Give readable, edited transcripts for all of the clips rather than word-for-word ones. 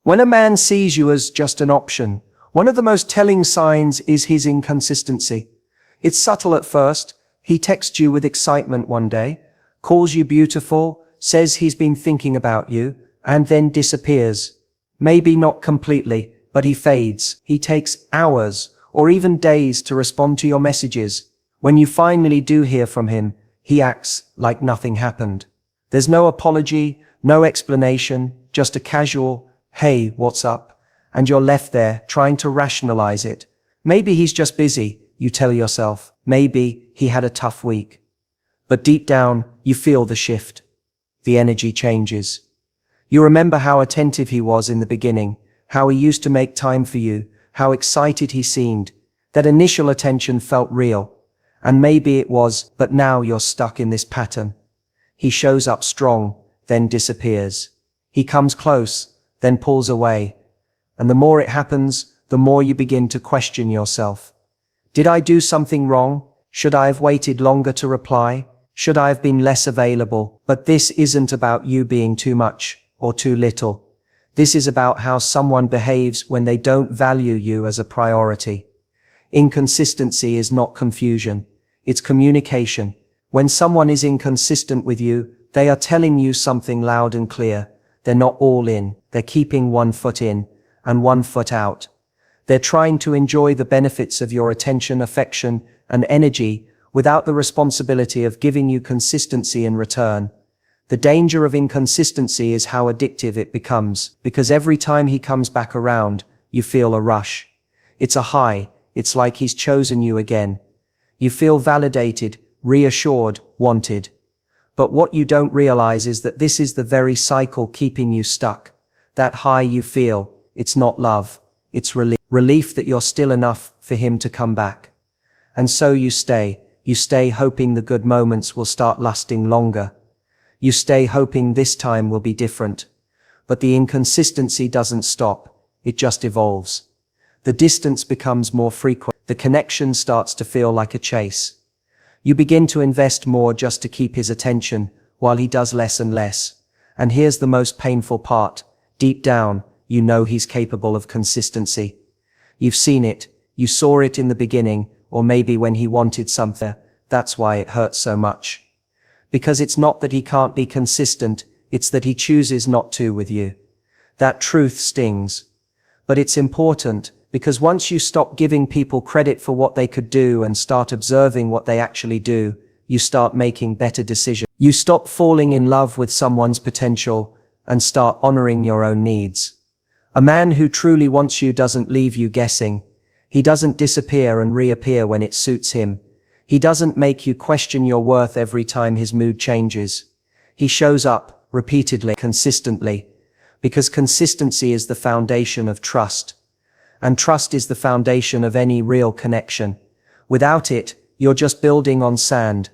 When a man sees you as just an option, one of the most telling signs is his inconsistency. It's subtle at first. He texts you with excitement one day, calls you beautiful, says he's been thinking about you, and then disappears. Maybe not completely, but he fades. He takes hours or even days to respond to your messages. When you finally do hear from him, he acts like nothing happened. There's no apology, no explanation, just a casual, "Hey, what's up?" And you're left there trying to rationalize it. Maybe he's just busy, you tell yourself. Maybe he had a tough week. But deep down, you feel the shift. The energy changes. You remember how attentive he was in the beginning, how he used to make time for you, how excited he seemed. That initial attention felt real. And maybe it was, but now you're stuck in this pattern. He shows up strong, then disappears. He comes close, then pulls away. And the more it happens, the more you begin to question yourself. Did I do something wrong? Should I have waited longer to reply? Should I have been less available? But this isn't about you being too much or too little. This is about how someone behaves when they don't value you as a priority. Inconsistency is not confusion. It's communication. When someone is inconsistent with you, they are telling you something loud and clear. They're not all in. They're keeping one foot in and one foot out. They're trying to enjoy the benefits of your attention, affection, and energy without the responsibility of giving you consistency in return. The danger of inconsistency is how addictive it becomes, because every time he comes back around, you feel a rush. It's a high. It's like he's chosen you again. You feel validated, reassured, wanted. But what you don't realize is that this is the very cycle keeping you stuck. That high you feel, it's not love. It's relief. Relief that you're still enough for him to come back. And so you stay hoping the good moments will start lasting longer. You stay hoping this time will be different. But the inconsistency doesn't stop, it just evolves. The distance becomes more frequent. The connection starts to feel like a chase. You begin to invest more just to keep his attention, while he does less and less. And here's the most painful part. Deep down, you know he's capable of consistency. You've seen it, you saw it in the beginning, or maybe when he wanted something. That's why it hurts so much. Because it's not that he can't be consistent, it's that he chooses not to with you. That truth stings. But it's important, because once you stop giving people credit for what they could do and start observing what they actually do, you start making better decisions. You stop falling in love with someone's potential and start honoring your own needs. A man who truly wants you doesn't leave you guessing. He doesn't disappear and reappear when it suits him. He doesn't make you question your worth every time his mood changes. He shows up, repeatedly, consistently, because consistency is the foundation of trust. And trust is the foundation of any real connection. Without it, you're just building on sand.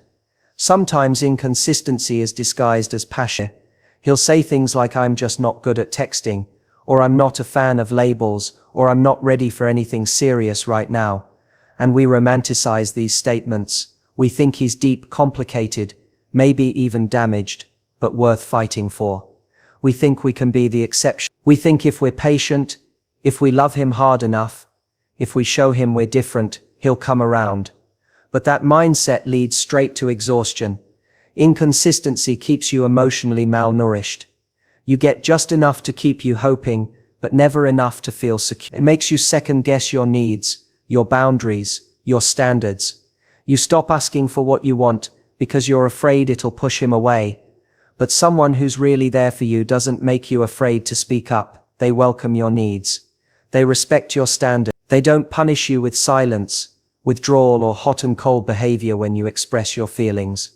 Sometimes inconsistency is disguised as passion. He'll say things like, "I'm just not good at texting," or "I'm not a fan of labels," or "I'm not ready for anything serious right now." And we romanticize these statements. We think he's deep, complicated, maybe even damaged, but worth fighting for. We think we can be the exception. We think if we're patient, if we love him hard enough, if we show him we're different, he'll come around. But that mindset leads straight to exhaustion. Inconsistency keeps you emotionally malnourished. You get just enough to keep you hoping, but never enough to feel secure. It makes you second-guess your needs, your boundaries, your standards. You stop asking for what you want because you're afraid it'll push him away. But someone who's really there for you doesn't make you afraid to speak up. They welcome your needs. They respect your standards. They don't punish you with silence, withdrawal, or hot and cold behavior when you express your feelings.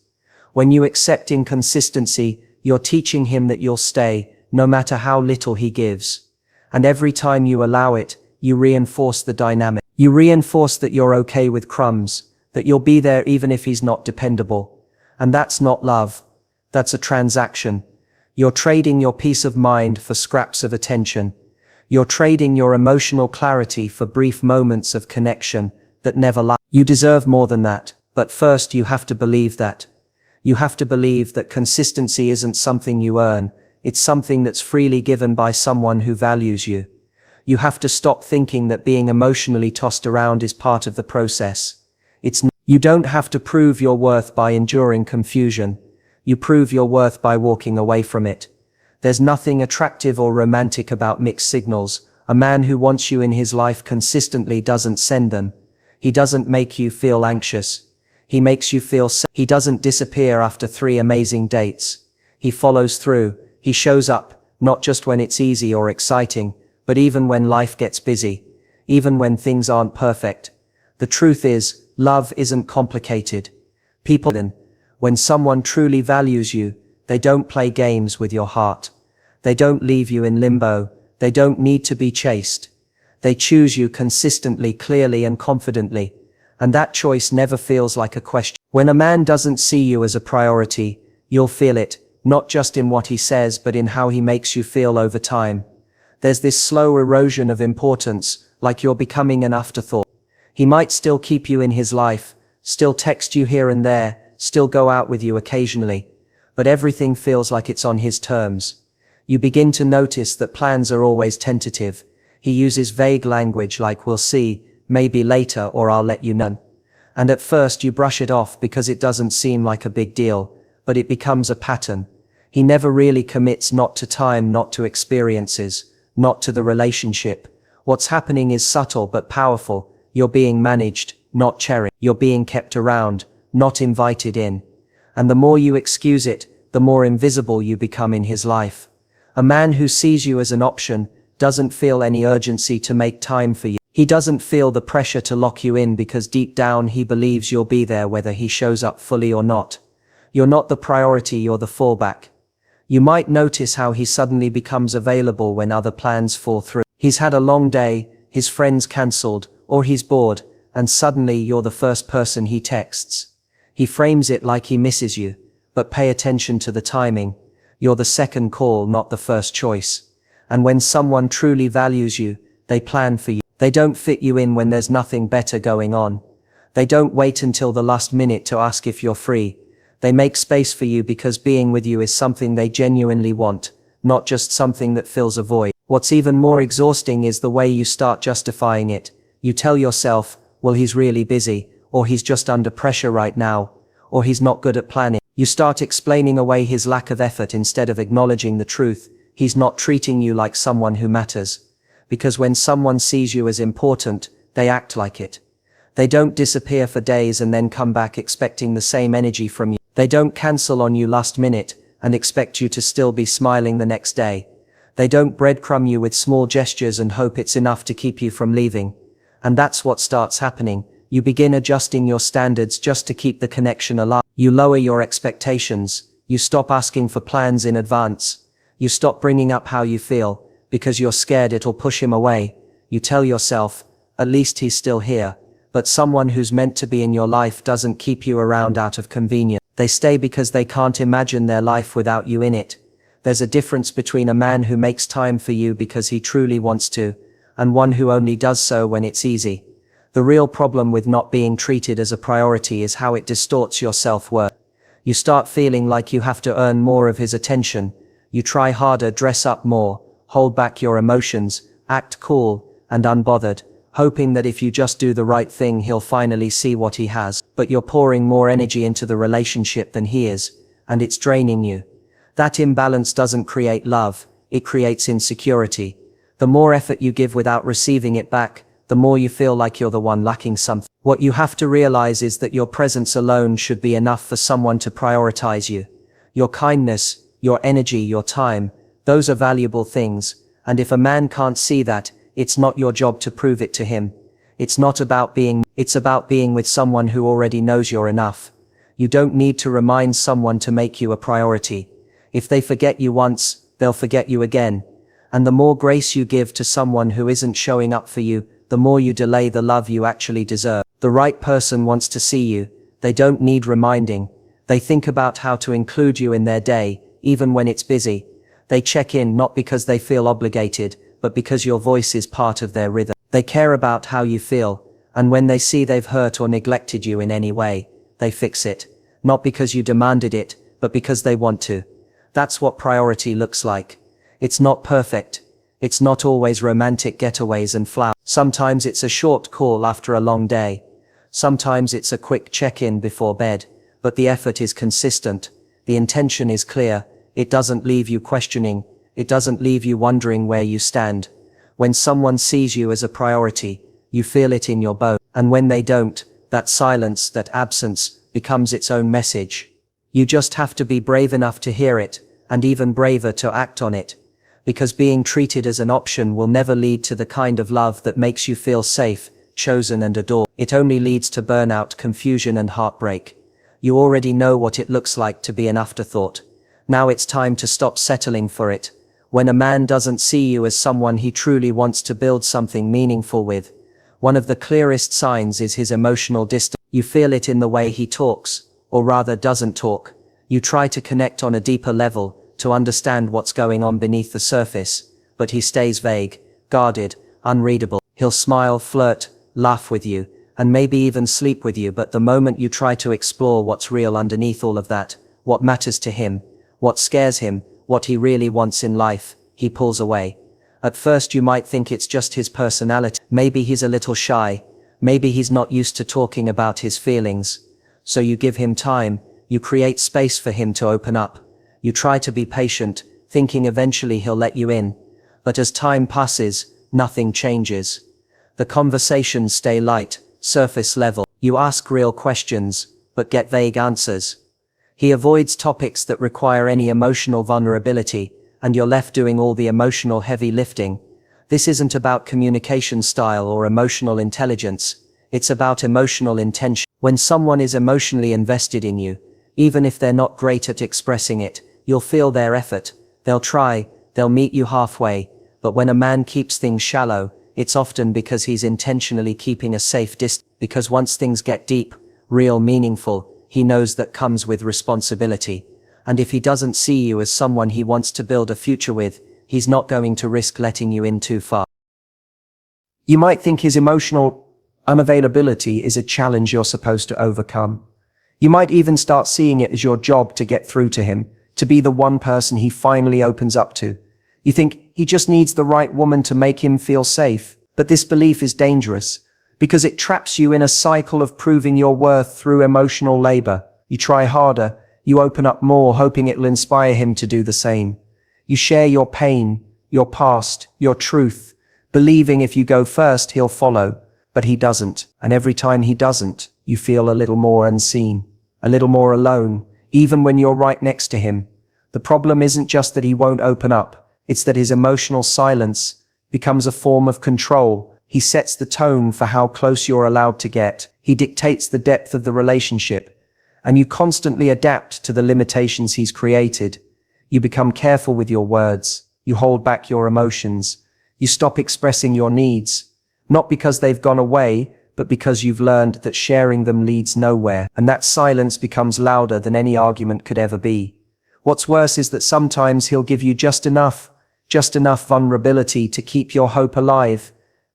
When you accept inconsistency, you're teaching him that you'll stay, no matter how little he gives. And every time you allow it, you reinforce the dynamic. You reinforce that you're okay with crumbs, that you'll be there even if he's not dependable. And that's not love. That's a transaction. You're trading your peace of mind for scraps of attention. You're trading your emotional clarity for brief moments of connection that never last. You deserve more than that, but first you have to believe that. You have to believe that consistency isn't something you earn, It's something that's freely given by someone who values you. You have to stop thinking that being emotionally tossed around is part of the process. You don't have to prove your worth by enduring confusion. You prove your worth by walking away from it. There's nothing attractive or romantic about mixed signals. A man who wants you in his life consistently doesn't send them. He doesn't make you feel anxious. He makes you feel safe. He doesn't disappear after 3 amazing dates. He follows through. He shows up, not just when it's easy or exciting, but even when life gets busy, even when things aren't perfect. The truth is, love isn't complicated. When someone truly values you, they don't play games with your heart. They don't leave you in limbo. They don't need to be chased. They choose you consistently, clearly and confidently. And that choice never feels like a question. When a man doesn't see you as a priority, you'll feel it, not just in what he says but in how he makes you feel over time. There's this slow erosion of importance, like you're becoming an afterthought. He might still keep you in his life, still text you here and there, still go out with you occasionally, but everything feels like it's on his terms. You begin to notice that plans are always tentative. He uses vague language like "we'll see," "maybe later," or "I'll let you know." And at first you brush it off because it doesn't seem like a big deal, but it becomes a pattern. He never really commits, not to time, not to experiences, not to the relationship. What's happening is subtle but powerful. You're being managed, not cherished. You're being kept around, not invited in. And the more you excuse it, the more invisible you become in his life. A man who sees you as an option doesn't feel any urgency to make time for you. He doesn't feel the pressure to lock you in because deep down he believes you'll be there whether he shows up fully or not. You're not the priority, you're the fallback. You might notice how he suddenly becomes available when other plans fall through. He's had a long day, his friends cancelled, or he's bored, and suddenly you're the first person he texts. He frames it like he misses you, but pay attention to the timing. You're the second call, not the first choice. And when someone truly values you, they plan for you. They don't fit you in when there's nothing better going on. They don't wait until the last minute to ask if you're free. They make space for you because being with you is something they genuinely want, not just something that fills a void. What's even more exhausting is the way you start justifying it. You tell yourself, well, he's really busy, or he's just under pressure right now, or he's not good at planning. You start explaining away his lack of effort instead of acknowledging the truth. He's not treating you like someone who matters. Because when someone sees you as important, they act like it. They don't disappear for days and then come back expecting the same energy from you. They don't cancel on you last minute and expect you to still be smiling the next day. They don't breadcrumb you with small gestures and hope it's enough to keep you from leaving. And that's what starts happening. You begin adjusting your standards just to keep the connection alive. You lower your expectations. You stop asking for plans in advance. You stop bringing up how you feel, because you're scared it'll push him away. You tell yourself, at least he's still here. But someone who's meant to be in your life doesn't keep you around out of convenience. They stay because they can't imagine their life without you in it. There's a difference between a man who makes time for you because he truly wants to, and one who only does so when it's easy. The real problem with not being treated as a priority is how it distorts your self-worth. You start feeling like you have to earn more of his attention. You try harder, dress up more, hold back your emotions, act cool and unbothered, hoping that if you just do the right thing he'll finally see what he has. But you're pouring more energy into the relationship than he is, and it's draining you. That imbalance doesn't create love, it creates insecurity. The more effort you give without receiving it back, the more you feel like you're the one lacking something. What you have to realize is that your presence alone should be enough for someone to prioritize you. Your kindness, your energy, your time, those are valuable things, and if a man can't see that, it's not your job to prove it to him. It's about being with someone who already knows you're enough. You don't need to remind someone to make you a priority. If they forget you once, they'll forget you again. And the more grace you give to someone who isn't showing up for you, the more you delay the love you actually deserve. The right person wants to see you. They don't need reminding. They think about how to include you in their day, even when it's busy. They check in not because they feel obligated, but because your voice is part of their rhythm. They care about how you feel, and when they see they've hurt or neglected you in any way, they fix it. Not because you demanded it, but because they want to. That's what priority looks like. It's not perfect. It's not always romantic getaways and flowers. Sometimes it's a short call after a long day. Sometimes it's a quick check-in before bed. But the effort is consistent. The intention is clear. It doesn't leave you questioning. It doesn't leave you wondering where you stand. When someone sees you as a priority, you feel it in your bones. And when they don't, that silence, that absence, becomes its own message. You just have to be brave enough to hear it, and even braver to act on it. Because being treated as an option will never lead to the kind of love that makes you feel safe, chosen and adored. It only leads to burnout, confusion and heartbreak. You already know what it looks like to be an afterthought. Now it's time to stop settling for it. When a man doesn't see you as someone he truly wants to build something meaningful with, one of the clearest signs is his emotional distance. You feel it in the way he talks, or rather doesn't talk. You try to connect on a deeper level, to understand what's going on beneath the surface, but he stays vague, guarded, unreadable. He'll smile, flirt, laugh with you, and maybe even sleep with you, but the moment you try to explore what's real underneath all of that, what matters to him, what scares him, what he really wants in life, he pulls away. At first you might think it's just his personality. Maybe he's a little shy. Maybe he's not used to talking about his feelings. So you give him time, you create space for him to open up. You try to be patient, thinking eventually he'll let you in. But as time passes, nothing changes. The conversations stay light, surface level. You ask real questions, but get vague answers. He avoids topics that require any emotional vulnerability, and you're left doing all the emotional heavy lifting. This isn't about communication style or emotional intelligence. It's about emotional intention. When someone is emotionally invested in you, even if they're not great at expressing it, you'll feel their effort. They'll try, they'll meet you halfway. But when a man keeps things shallow, it's often because he's intentionally keeping a safe distance. Because once things get deep, real, meaningful, he knows that comes with responsibility. And if he doesn't see you as someone he wants to build a future with, he's not going to risk letting you in too far. You might think his emotional unavailability is a challenge you're supposed to overcome. You might even start seeing it as your job to get through to him, to be the one person he finally opens up to. You think he just needs the right woman to make him feel safe. But this belief is dangerous, because it traps you in a cycle of proving your worth through emotional labor. You try harder, you open up more, hoping it'll inspire him to do the same. You share your pain, your past, your truth, believing if you go first, he'll follow. But he doesn't. And every time he doesn't, you feel a little more unseen, a little more alone, even when you're right next to him. The problem isn't just that he won't open up. It's that his emotional silence becomes a form of control. He sets the tone for how close you're allowed to get. He dictates the depth of the relationship. And you constantly adapt to the limitations he's created. You become careful with your words. You hold back your emotions. You stop expressing your needs. Not because they've gone away, but because you've learned that sharing them leads nowhere. And that silence becomes louder than any argument could ever be. What's worse is that sometimes he'll give you just enough vulnerability to keep your hope alive.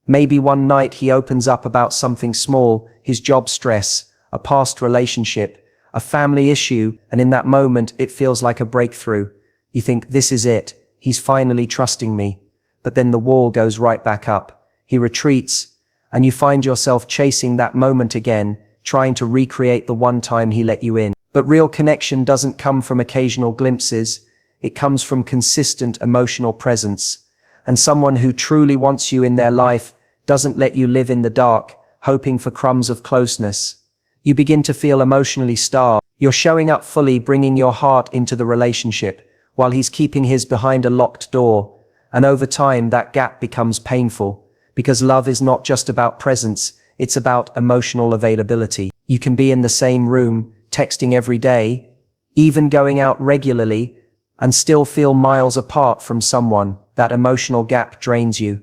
Maybe one night he opens up about something small, his job stress, a past relationship, a family issue, and in that moment it feels like a breakthrough. You think, this is it, he's finally trusting me. But then the wall goes right back up. He retreats, and you find yourself chasing that moment again, trying to recreate the one time he let you in. But real connection doesn't come from occasional glimpses. It comes from consistent emotional presence. And someone who truly wants you in their life doesn't let you live in the dark, hoping for crumbs of closeness. You begin to feel emotionally starved. You're showing up fully, bringing your heart into the relationship, while he's keeping his behind a locked door. And over time, that gap becomes painful. Because love is not just about presence, it's about emotional availability. You can be in the same room, texting every day, even going out regularly, and still feel miles apart from someone. That emotional gap drains you.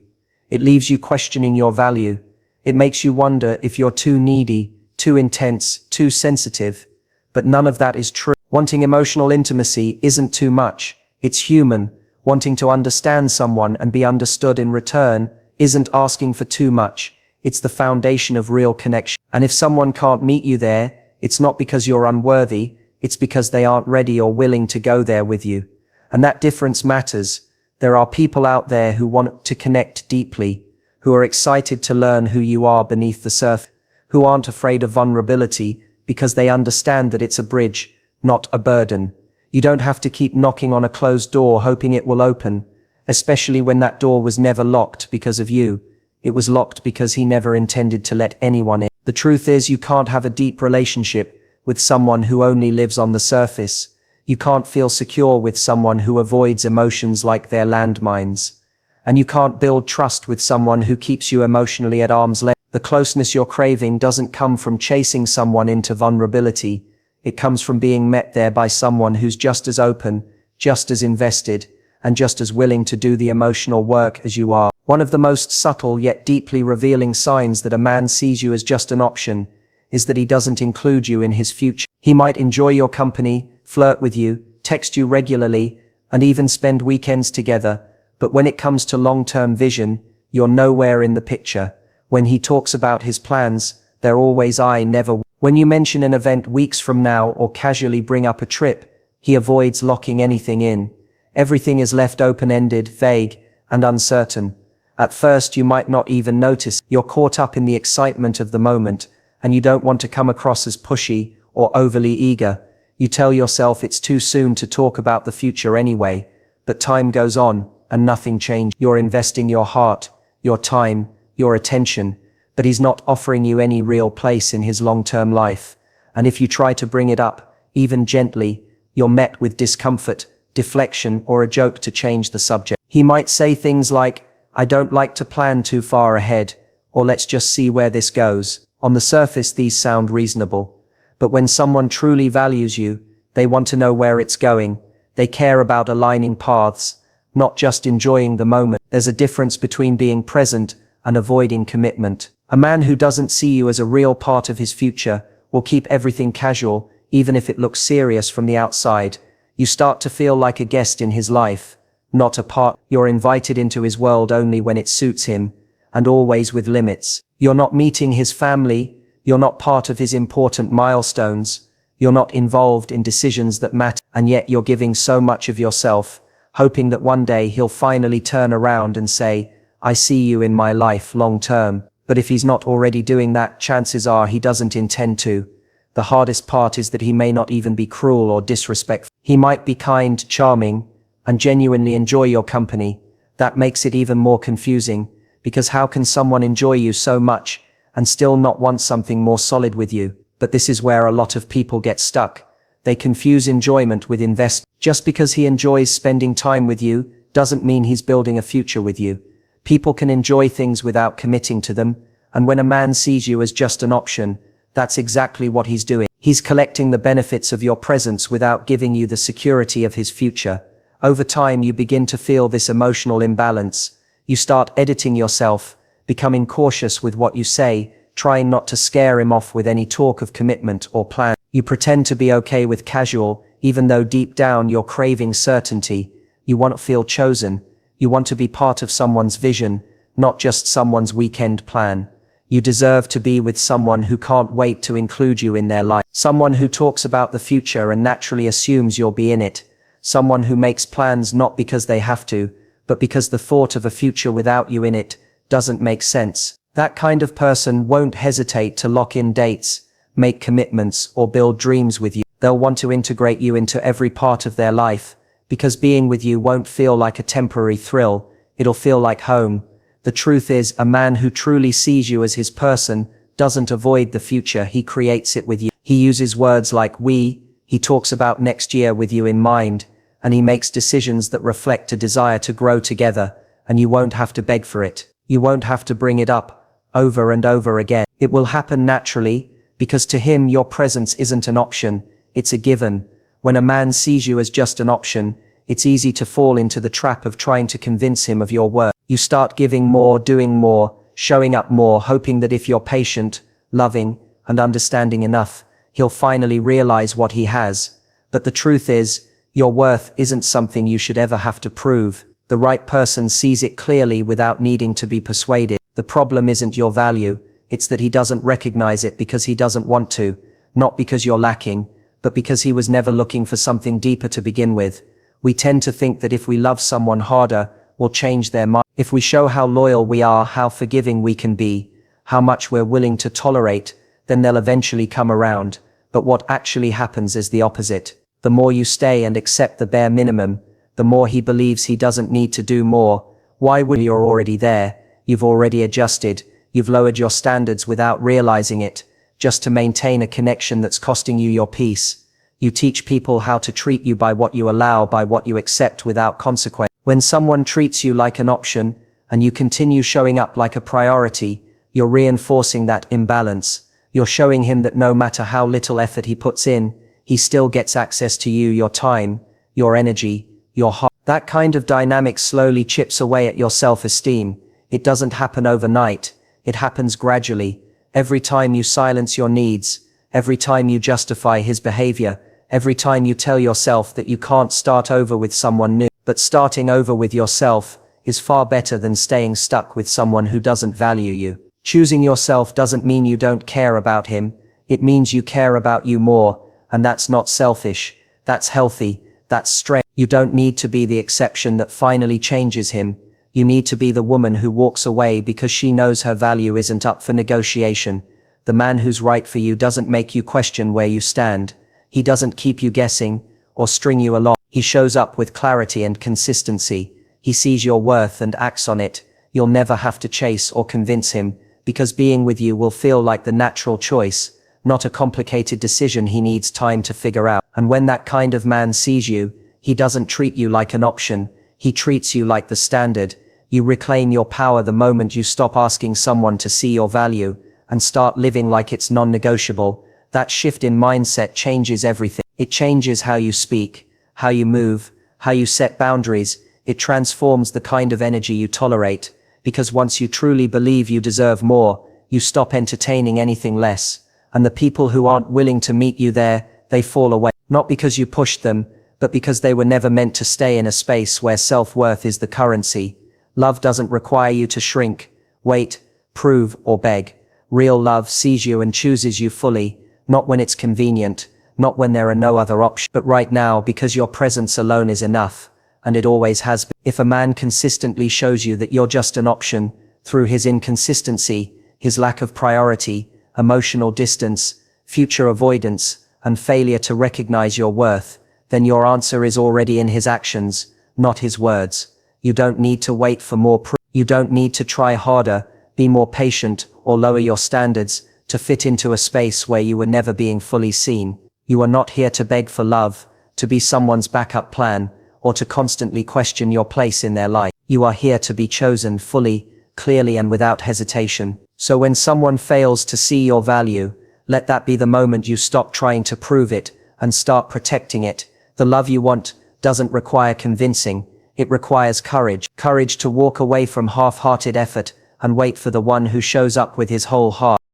It leaves you questioning your value. It makes you wonder if you're too needy, too intense, too sensitive. But none of that is true. Wanting emotional intimacy isn't too much. It's human. Wanting to understand someone and be understood in return isn't asking for too much. It's the foundation of real connection. And if someone can't meet you there, it's not because you're unworthy, it's because they aren't ready or willing to go there with you. And that difference matters. There are people out there who want to connect deeply, who are excited to learn who you are beneath the surface, who aren't afraid of vulnerability because they understand that it's a bridge, not a burden. You don't have to keep knocking on a closed door hoping it will open, especially when that door was never locked because of you. It was locked because he never intended to let anyone in. The truth is, you can't have a deep relationship with someone who only lives on the surface. You can't feel secure with someone who avoids emotions like they're landmines. And you can't build trust with someone who keeps you emotionally at arm's length. The closeness you're craving doesn't come from chasing someone into vulnerability. It comes from being met there by someone who's just as open, just as invested, and just as willing to do the emotional work as you are. One of the most subtle yet deeply revealing signs that a man sees you as just an option is that he doesn't include you in his future. He might enjoy your company, flirt with you, text you regularly, and even spend weekends together, but when it comes to long-term vision, you're nowhere in the picture. When he talks about his plans, they're always I never. When you mention an event weeks from now or casually bring up a trip, he avoids locking anything in. Everything is left open-ended, vague, and uncertain. At first you might not even notice. You're caught up in the excitement of the moment, and you don't want to come across as pushy or overly eager. You tell yourself it's too soon to talk about the future anyway, but time goes on, and nothing changes. You're investing your heart, your time, your attention, but he's not offering you any real place in his long-term life. And if you try to bring it up, even gently, you're met with discomfort, deflection, or a joke to change the subject. He might say things like, I don't like to plan too far ahead, or let's just see where this goes. On the surface, these sound reasonable. But when someone truly values you, they want to know where it's going. They care about aligning paths, not just enjoying the moment. There's a difference between being present and avoiding commitment. A man who doesn't see you as a real part of his future will keep everything casual, even if it looks serious from the outside. You start to feel like a guest in his life, not a part. You're invited into his world only when it suits him, and always with limits. You're not meeting his family, you're not part of his important milestones, you're not involved in decisions that matter, and yet you're giving so much of yourself, hoping that one day he'll finally turn around and say, I see you in my life long term. But if he's not already doing that, chances are he doesn't intend to. The hardest part is that he may not even be cruel or disrespectful. He might be kind, charming, and genuinely enjoy your company. That makes it even more confusing, because how can someone enjoy you so much and still not want something more solid with you? But this is where a lot of people get stuck. They confuse enjoyment with investment. Just because he enjoys spending time with you doesn't mean he's building a future with you. People can enjoy things without committing to them, and when a man sees you as just an option, that's exactly what he's doing. He's collecting the benefits of your presence without giving you the security of his future. Over time, you begin to feel this emotional imbalance. You start editing yourself, becoming cautious with what you say, trying not to scare him off with any talk of commitment or plan. You pretend to be okay with casual, even though deep down you're craving certainty. You want to feel chosen. You want to be part of someone's vision, not just someone's weekend plan. You deserve to be with someone who can't wait to include you in their life. Someone who talks about the future and naturally assumes you'll be in it. Someone who makes plans not because they have to, but because the thought of a future without you in it doesn't make sense. That kind of person won't hesitate to lock in dates, make commitments, or build dreams with you. They'll want to integrate you into every part of their life, because being with you won't feel like a temporary thrill, it'll feel like home. The truth is, a man who truly sees you as his person doesn't avoid the future, he creates it with you. He uses words like we, he talks about next year with you in mind, and he makes decisions that reflect a desire to grow together, and you won't have to beg for it. You won't have to bring it up over and over again. It will happen naturally, because to him your presence isn't an option, it's a given. When a man sees you as just an option, it's easy to fall into the trap of trying to convince him of your worth. You start giving more, doing more, showing up more, hoping that if you're patient, loving, and understanding enough, he'll finally realize what he has. But the truth is, your worth isn't something you should ever have to prove. The right person sees it clearly without needing to be persuaded. The problem isn't your value, it's that he doesn't recognize it because he doesn't want to, not because you're lacking, but because he was never looking for something deeper to begin with. We tend to think that if we love someone harder, we'll change their mind. If we show how loyal we are, how forgiving we can be, how much we're willing to tolerate, then they'll eventually come around. But what actually happens is the opposite. The more you stay and accept the bare minimum, the more he believes he doesn't need to do more. Why would you? You're already there. You've already adjusted. You've lowered your standards without realizing it, just to maintain a connection that's costing you your peace. You teach people how to treat you by what you allow, by what you accept without consequence. When someone treats you like an option, and you continue showing up like a priority, you're reinforcing that imbalance. You're showing him that no matter how little effort he puts in, he still gets access to you, your time, your energy, your heart. That kind of dynamic slowly chips away at your self-esteem. It doesn't happen overnight. It happens gradually. Every time you silence your needs, every time you justify his behavior, every time you tell yourself that you can't start over with someone new. But starting over with yourself is far better than staying stuck with someone who doesn't value you. Choosing yourself doesn't mean you don't care about him. It means you care about you more, and that's not selfish. That's healthy. That's strength. You don't need to be the exception that finally changes him. You need to be the woman who walks away because she knows her value isn't up for negotiation. The man who's right for you doesn't make you question where you stand. He doesn't keep you guessing or string you along. He shows up with clarity and consistency. He sees your worth and acts on it. You'll never have to chase or convince him, because being with you will feel like the natural choice, not a complicated decision he needs time to figure out. And when that kind of man sees you, he doesn't treat you like an option. He treats you like the standard. You reclaim your power the moment you stop asking someone to see your value and start living like it's non-negotiable. That shift in mindset changes everything. It changes how you speak, how you move, how you set boundaries. It transforms the kind of energy you tolerate, because once you truly believe you deserve more, you stop entertaining anything less. And the people who aren't willing to meet you there, they fall away. Not because you pushed them, but because they were never meant to stay in a space where self-worth is the currency. Love doesn't require you to shrink, wait, prove, or beg. Real love sees you and chooses you fully, not when it's convenient, not when there are no other options, but right now, because your presence alone is enough, and it always has been. If a man consistently shows you that you're just an option, through his inconsistency, his lack of priority, emotional distance, future avoidance, and failure to recognize your worth, then your answer is already in his actions, not his words. You don't need to wait for more proof. You don't need to try harder, be more patient, or lower your standards to fit into a space where you were never being fully seen. You are not here to beg for love, to be someone's backup plan, or to constantly question your place in their life. You are here to be chosen fully, clearly, and without hesitation. So when someone fails to see your value, let that be the moment you stop trying to prove it and start protecting it. The love you want doesn't require convincing. It requires courage. Courage to walk away from half-hearted effort and wait for the one who shows up with his whole heart.